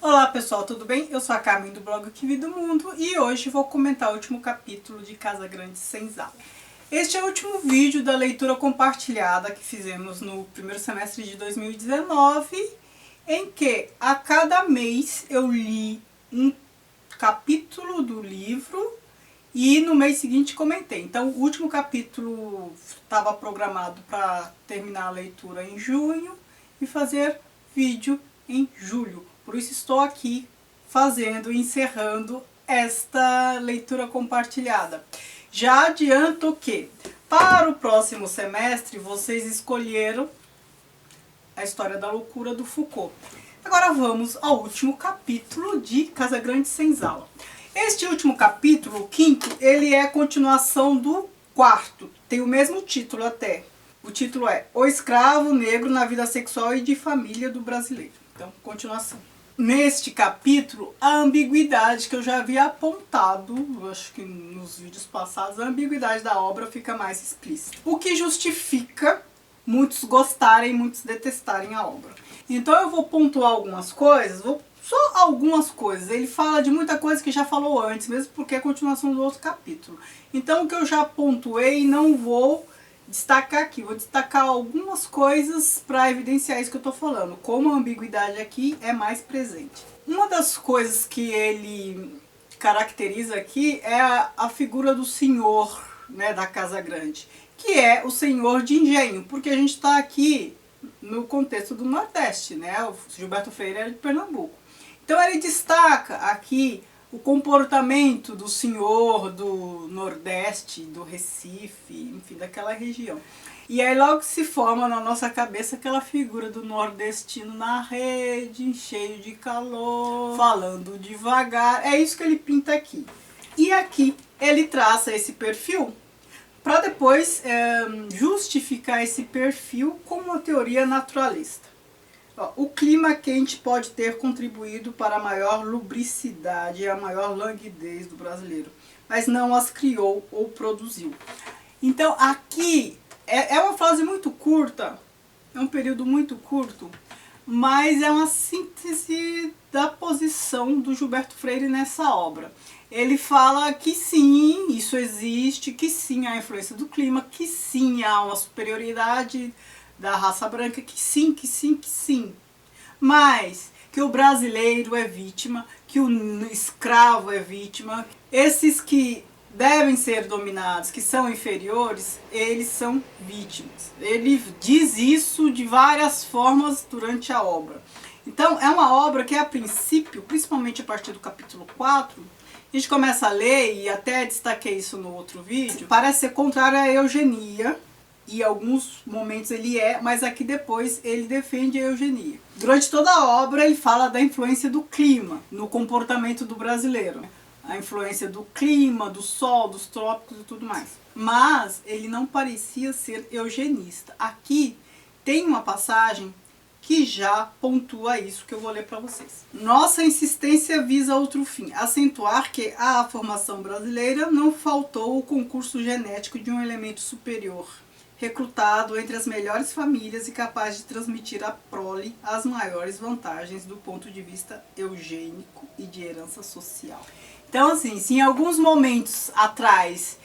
Olá pessoal, tudo bem? Eu sou a Carmen do blog Que Vida do Mundo e hoje vou comentar o último capítulo de Casa Grande Senzala. Este é o último vídeo da leitura compartilhada que fizemos no primeiro semestre de 2019, em que a cada mês eu li um capítulo do livro e no mês seguinte comentei. Então o último capítulo estava programado para terminar a leitura em junho e fazer vídeo em julho. Por isso estou aqui encerrando esta leitura compartilhada. Já adianto que para o próximo semestre vocês escolheram a História da Loucura do Foucault. Agora vamos ao último capítulo de Casa Grande Senzala. Este último capítulo, o quinto, ele é a continuação do quarto. Tem o mesmo título até. O título é O Escravo Negro na Vida Sexual e de Família do Brasileiro. Então, continuação. Neste capítulo, a ambiguidade que eu já havia apontado, acho que nos vídeos passados, a ambiguidade da obra fica mais explícita. O que justifica muitos gostarem, muitos detestarem a obra. Então eu vou pontuar algumas coisas, só algumas coisas. Ele fala de muita coisa que já falou antes, mesmo porque é a continuação do outro capítulo. Então o que eu já pontuei não vou destacar aqui, vou destacar algumas coisas para evidenciar isso que eu estou falando, como a ambiguidade aqui é mais presente. Uma das coisas que ele caracteriza aqui é a figura do senhor, né, da Casa Grande, que é o senhor de engenho, porque a gente está aqui no contexto do Nordeste, né? O Gilberto Freire era de Pernambuco. Então ele destaca aqui o comportamento do senhor do Nordeste, do Recife, enfim, daquela região. E aí logo se forma na nossa cabeça aquela figura do nordestino na rede, cheio de calor, falando devagar. É isso que ele pinta aqui. E aqui ele traça esse perfil para depois justificar esse perfil com uma teoria naturalista. O clima quente pode ter contribuído para a maior lubricidade e a maior languidez do brasileiro, mas não as criou ou produziu. Então aqui é uma frase muito curta, é um período muito curto, mas é uma síntese da posição do Gilberto Freire nessa obra. Ele fala que sim, isso existe, que sim há influência do clima, que sim há uma superioridade da raça branca, que sim, que sim, que sim. Mas que o brasileiro é vítima, que o escravo é vítima. Esses que devem ser dominados, que são inferiores, eles são vítimas. Ele diz isso de várias formas durante a obra. Então é uma obra que a princípio, principalmente a partir do capítulo 4, a gente começa a ler, e até destaquei isso no outro vídeo, parece ser contrário à eugenia. E em alguns momentos ele é, mas aqui depois ele defende a eugenia. Durante toda a obra ele fala da influência do clima no comportamento do brasileiro. A influência do clima, do sol, dos trópicos e tudo mais. Mas ele não parecia ser eugenista. Aqui tem uma passagem que já pontua isso que eu vou ler para vocês. Nossa insistência visa outro fim, acentuar que à formação brasileira não faltou o concurso genético de um elemento superior, recrutado entre as melhores famílias e capaz de transmitir à prole as maiores vantagens do ponto de vista eugênico e de herança social. Então assim, se em alguns momentos atrás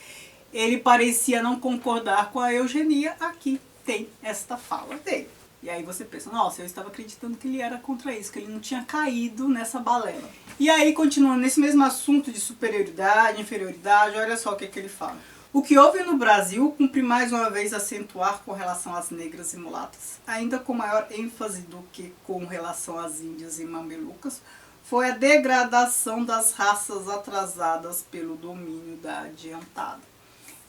ele parecia não concordar com a eugenia, aqui tem esta fala dele. E aí você pensa, nossa, eu estava acreditando que ele era contra isso, que ele não tinha caído nessa balela. E aí, continuando nesse mesmo assunto de superioridade, inferioridade, olha só o que ele fala. O que houve no Brasil cumpre mais uma vez acentuar com relação às negras e mulatas, ainda com maior ênfase do que com relação às índias e mamelucas, foi a degradação das raças atrasadas pelo domínio da adiantada.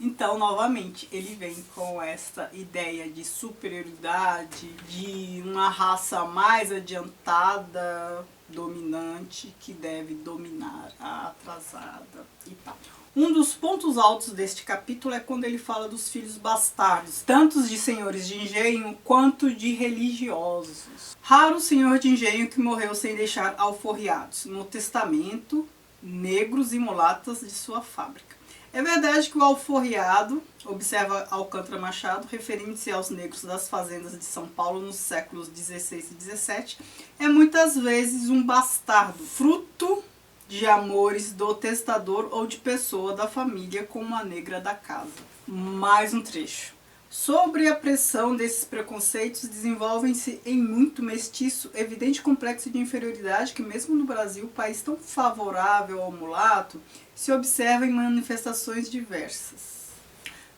Então, novamente, ele vem com essa ideia de superioridade, de uma raça mais adiantada, dominante, que deve dominar a atrasada e tal. Um dos pontos altos deste capítulo é quando ele fala dos filhos bastardos, tanto de senhores de engenho quanto de religiosos. Raro senhor de engenho que morreu sem deixar alforriados, no testamento, negros e mulatas de sua fábrica. É verdade que o alforriado, observa Alcântara Machado, referindo-se aos negros das fazendas de São Paulo nos séculos XVI e XVII, é muitas vezes um bastardo, fruto de amores do testador ou de pessoa da família com uma negra da casa. Mais um trecho. Sobre a pressão desses preconceitos, desenvolvem-se em muito mestiço, evidente complexo de inferioridade que mesmo no Brasil, país tão favorável ao mulato, se observa em manifestações diversas.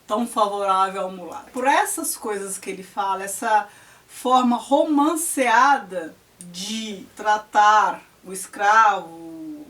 Tão favorável ao mulato. Por essas coisas que ele fala, essa forma romanceada de tratar o escravo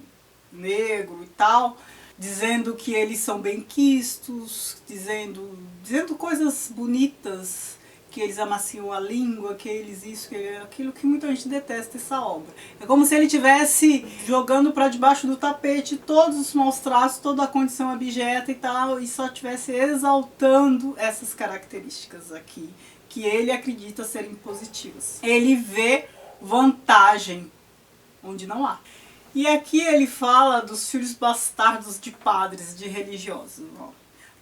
negro e tal, dizendo que eles são benquistos, dizendo coisas bonitas, que eles amaciam a língua, que eles isso, que aquilo, que muita gente detesta essa obra. É como se ele estivesse jogando para debaixo do tapete todos os maus traços, toda a condição abjeta e tal, e só estivesse exaltando essas características aqui, que ele acredita serem positivas. Ele vê vantagem onde não há. E aqui ele fala dos filhos bastardos de padres, de religiosos.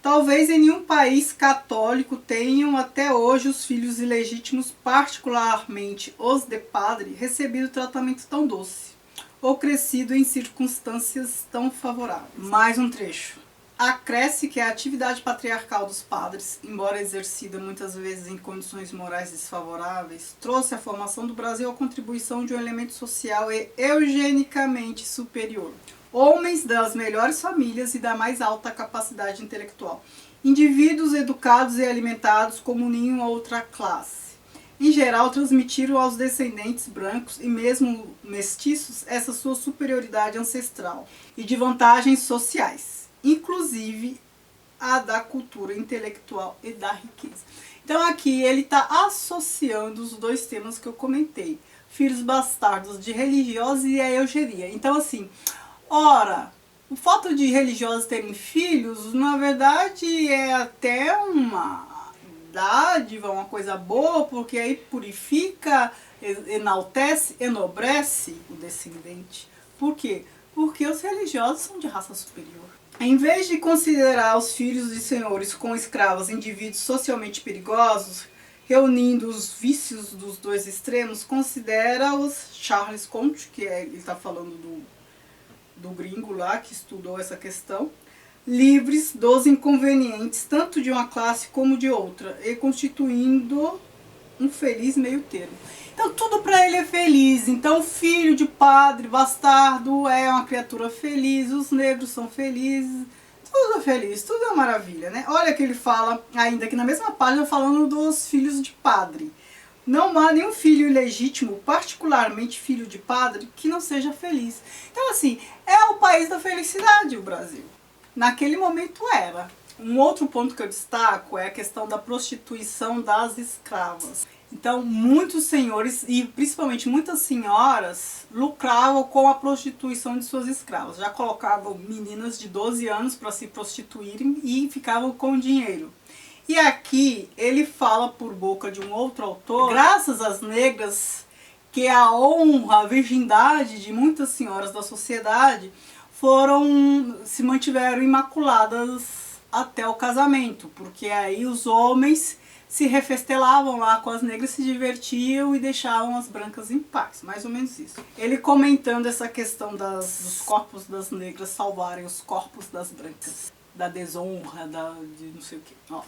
Talvez em nenhum país católico tenham até hoje os filhos ilegítimos, particularmente os de padre, recebido tratamento tão doce, ou crescido em circunstâncias tão favoráveis. Mais um trecho. Acresce que a atividade patriarcal dos padres, embora exercida muitas vezes em condições morais desfavoráveis, trouxe à formação do Brasil a contribuição de um elemento social e eugenicamente superior. Homens das melhores famílias e da mais alta capacidade intelectual. Indivíduos educados e alimentados como nenhuma outra classe. Em geral, transmitiram aos descendentes brancos e mesmo mestiços essa sua superioridade ancestral e de vantagens sociais, inclusive a da cultura intelectual e da riqueza. Então aqui ele está associando os dois temas que eu comentei, filhos bastardos de religiosos e a eugeria. Então assim, ora, o fato de religiosos terem filhos, na verdade é até uma dádiva, uma coisa boa, porque aí purifica, enaltece, enobrece o descendente. Por quê? Porque os religiosos são de raça superior. Em vez de considerar os filhos de senhores com escravos indivíduos socialmente perigosos, reunindo os vícios dos dois extremos, considera-os, Charles Comte, que ele está falando do gringo lá que estudou essa questão, livres dos inconvenientes tanto de uma classe como de outra, e constituindo um feliz meio termo. Então tudo para ele é feliz. Então filho de padre, bastardo, é uma criatura feliz, os negros são felizes, tudo é feliz, tudo é maravilha, né? Olha que ele fala ainda aqui na mesma página falando dos filhos de padre. Não há nenhum filho ilegítimo, particularmente filho de padre, que não seja feliz. Então assim, é o país da felicidade o Brasil. Naquele momento era. Um outro ponto que eu destaco é a questão da prostituição das escravas. Então, muitos senhores e principalmente muitas senhoras lucravam com a prostituição de suas escravas. Já colocavam meninas de 12 anos para se prostituírem e ficavam com dinheiro. E aqui ele fala por boca de um outro autor, graças às negras, que a honra, a virgindade de muitas senhoras da sociedade se mantiveram imaculadas até o casamento, porque aí os homens se refestelavam lá com as negras, se divertiam e deixavam as brancas em paz, mais ou menos isso. Ele comentando essa questão dos corpos das negras salvarem os corpos das brancas, da desonra, de não sei o que. Ó.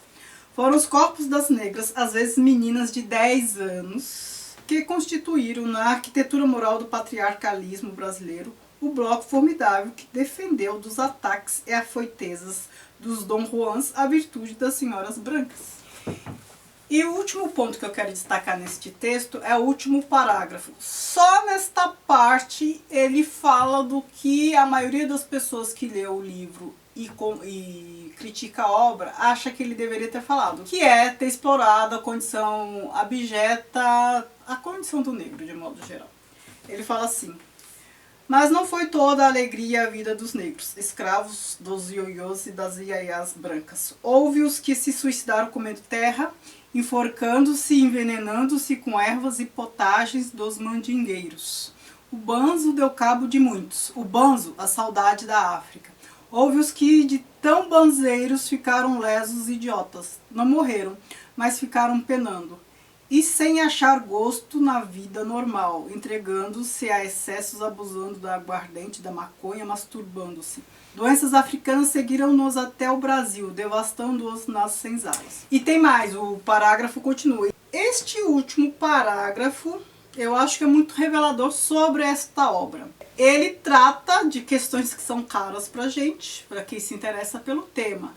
Foram os corpos das negras, às vezes meninas de 10 anos, que constituíram na arquitetura moral do patriarcalismo brasileiro o bloco formidável que defendeu dos ataques e afoitezas dos Dom Juans a virtude das senhoras brancas. E o último ponto que eu quero destacar neste texto é o último parágrafo. Só nesta parte ele fala do que a maioria das pessoas que lê o livro e critica a obra acha que ele deveria ter falado, que é ter explorado a condição abjeta, a condição do negro de modo geral. Ele fala assim: mas não foi toda a alegria a vida dos negros, escravos dos ioiôs e das iaiás brancas. Houve os que se suicidaram comendo terra, enforcando-se e envenenando-se com ervas e potagens dos mandingueiros. O banzo deu cabo de muitos. O banzo, a saudade da África. Houve os que de tão banzeiros ficaram lesos idiotas, não morreram, mas ficaram penando. E sem achar gosto na vida normal, entregando-se a excessos, abusando da aguardente, da maconha, masturbando-se. Doenças africanas seguiram-nos até o Brasil, devastando-os nas senzalas. E tem mais, o parágrafo continua. Este último parágrafo, eu acho que é muito revelador sobre esta obra. Ele trata de questões que são caras pra gente, para quem se interessa pelo tema.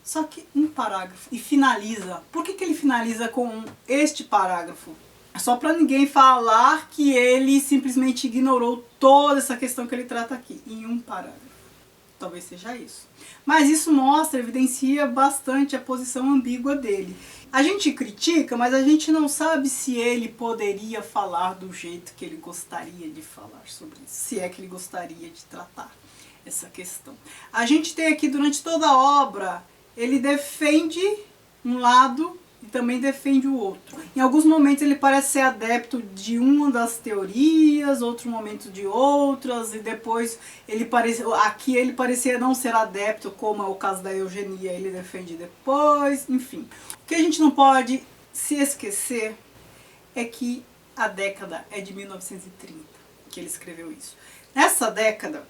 Só que um parágrafo, e finaliza. Por que ele finaliza com este parágrafo? Só para ninguém falar que ele simplesmente ignorou toda essa questão que ele trata aqui, em um parágrafo. Talvez seja isso. Mas isso mostra, evidencia bastante a posição ambígua dele. A gente critica, mas a gente não sabe se ele poderia falar do jeito que ele gostaria de falar sobre isso. Se é que ele gostaria de tratar essa questão. A gente tem aqui durante toda a obra, ele defende um lado e também defende o outro. Em alguns momentos ele parece ser adepto de uma das teorias, outro momento de outras, e depois aqui ele parecia não ser adepto, como é o caso da eugenia, ele defende depois, enfim. O que a gente não pode se esquecer é que a década é de 1930, que ele escreveu isso. Nessa década,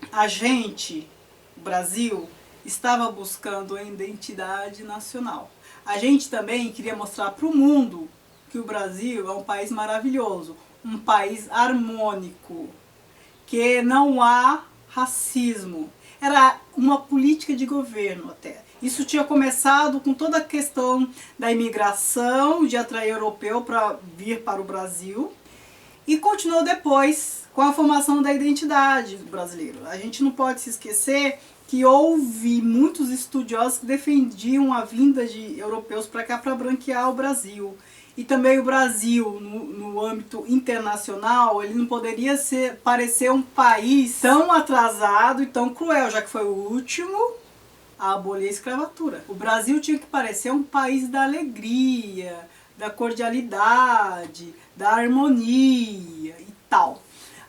o Brasil, estava buscando a identidade nacional. A gente também queria mostrar para o mundo que o Brasil é um país maravilhoso, um país harmônico, que não há racismo. Era uma política de governo até. Isso tinha começado com toda a questão da imigração, de atrair europeu para vir para o Brasil, e continuou depois com a formação da identidade do brasileiro. A gente não pode se esquecer que houve muitos estudiosos que defendiam a vinda de europeus para cá para branquear o Brasil. E também o Brasil, no âmbito internacional, ele não poderia parecer um país tão atrasado e tão cruel, já que foi o último a abolir a escravatura. O Brasil tinha que parecer um país da alegria, da cordialidade, da harmonia e tal.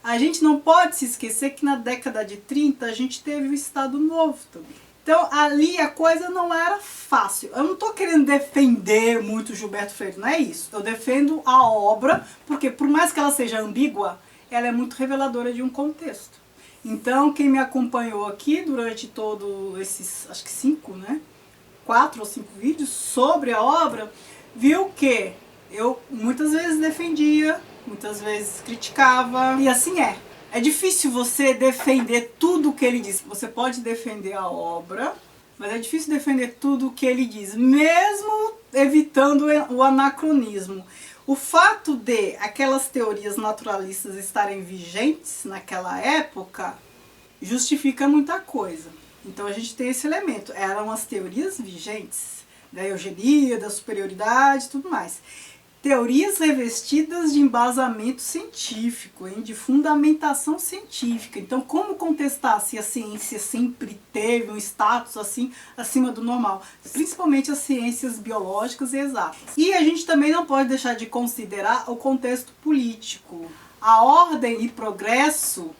A gente não pode se esquecer que na década de 30 a gente teve o Estado Novo também. Então ali a coisa não era fácil. Eu não estou querendo defender muito Gilberto Freire, não é isso. Eu defendo a obra porque por mais que ela seja ambígua, ela é muito reveladora de um contexto. Então quem me acompanhou aqui durante todos esses, acho que 4 ou 5 vídeos sobre a obra, viu que eu muitas vezes defendia, muitas vezes criticava, e assim é. É difícil você defender tudo o que ele diz. Você pode defender a obra, mas é difícil defender tudo o que ele diz, mesmo evitando o anacronismo. O fato de aquelas teorias naturalistas estarem vigentes naquela época justifica muita coisa. Então a gente tem esse elemento. Eram as teorias vigentes da eugenia, da superioridade e tudo mais. Teorias revestidas de embasamento científico, de fundamentação científica. Então, como contestar se a ciência sempre teve um status assim acima do normal? Principalmente as ciências biológicas e exatas. E a gente também não pode deixar de considerar o contexto político. A ordem e progresso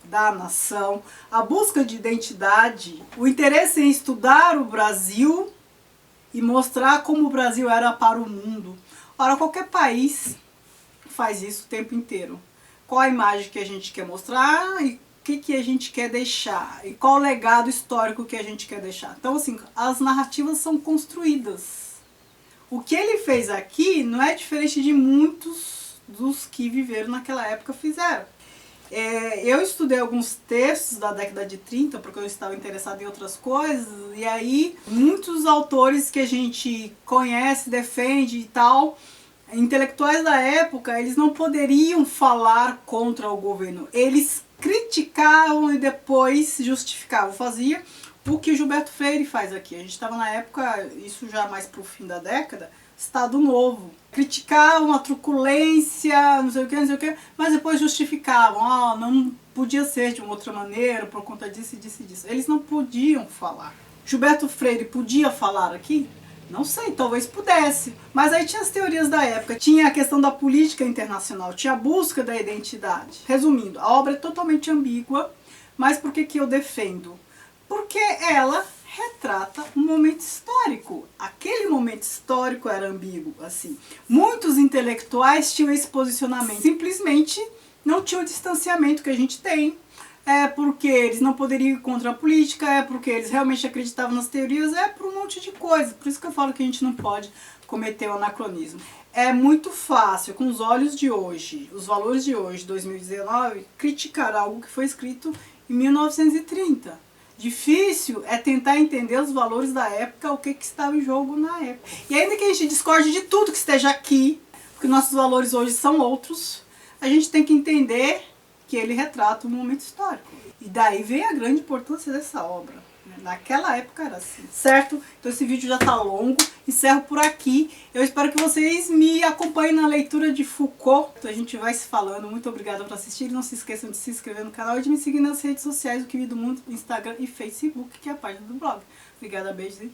da nação, a busca de identidade, o interesse em estudar o Brasil e mostrar como o Brasil era para o mundo. Ora, qualquer país faz isso o tempo inteiro. Qual a imagem que a gente quer mostrar e o que a gente quer deixar? E qual o legado histórico que a gente quer deixar? Então, assim, as narrativas são construídas. O que ele fez aqui não é diferente de muitos dos que viveram naquela época fizeram. Eu estudei alguns textos da década de 30, porque eu estava interessada em outras coisas, e aí muitos autores que a gente conhece, defende e tal, intelectuais da época, eles não poderiam falar contra o governo. Eles criticavam e depois justificavam. Fazia o que Gilberto Freire faz aqui. A gente estava na época, isso já mais para o fim da década, Estado Novo. Criticavam a truculência, não sei o que, mas depois justificavam. Não podia ser de uma outra maneira, por conta disso e disso e disso. Eles não podiam falar. Gilberto Freire podia falar aqui? Não sei, talvez pudesse. Mas aí tinha as teorias da época, tinha a questão da política internacional, tinha a busca da identidade. Resumindo, a obra é totalmente ambígua, mas por que eu defendo? Porque ela retrata um momento histórico. Aquele momento histórico era ambíguo, assim. Muitos intelectuais tinham esse posicionamento, simplesmente não tinham o distanciamento que a gente tem. É porque eles não poderiam ir contra a política, é porque eles realmente acreditavam nas teorias, é por um monte de coisa. Por isso que eu falo que a gente não pode cometer o anacronismo. É muito fácil, com os olhos de hoje, os valores de hoje, 2019, criticar algo que foi escrito em 1930. Difícil é tentar entender os valores da época, o que estava em jogo na época. E ainda que a gente discorde de tudo que esteja aqui, porque nossos valores hoje são outros, a gente tem que entender que ele retrata um momento histórico. E daí vem a grande importância dessa obra. Naquela época era assim, certo? Então esse vídeo já está longo, encerro por aqui. Eu espero que vocês me acompanhem na leitura de Foucault. Então a gente vai se falando. Muito obrigada por assistir. Não se esqueçam de se inscrever no canal e de me seguir nas redes sociais, o Que Vi do Mundo, Instagram e Facebook, que é a página do blog. Obrigada, beijos e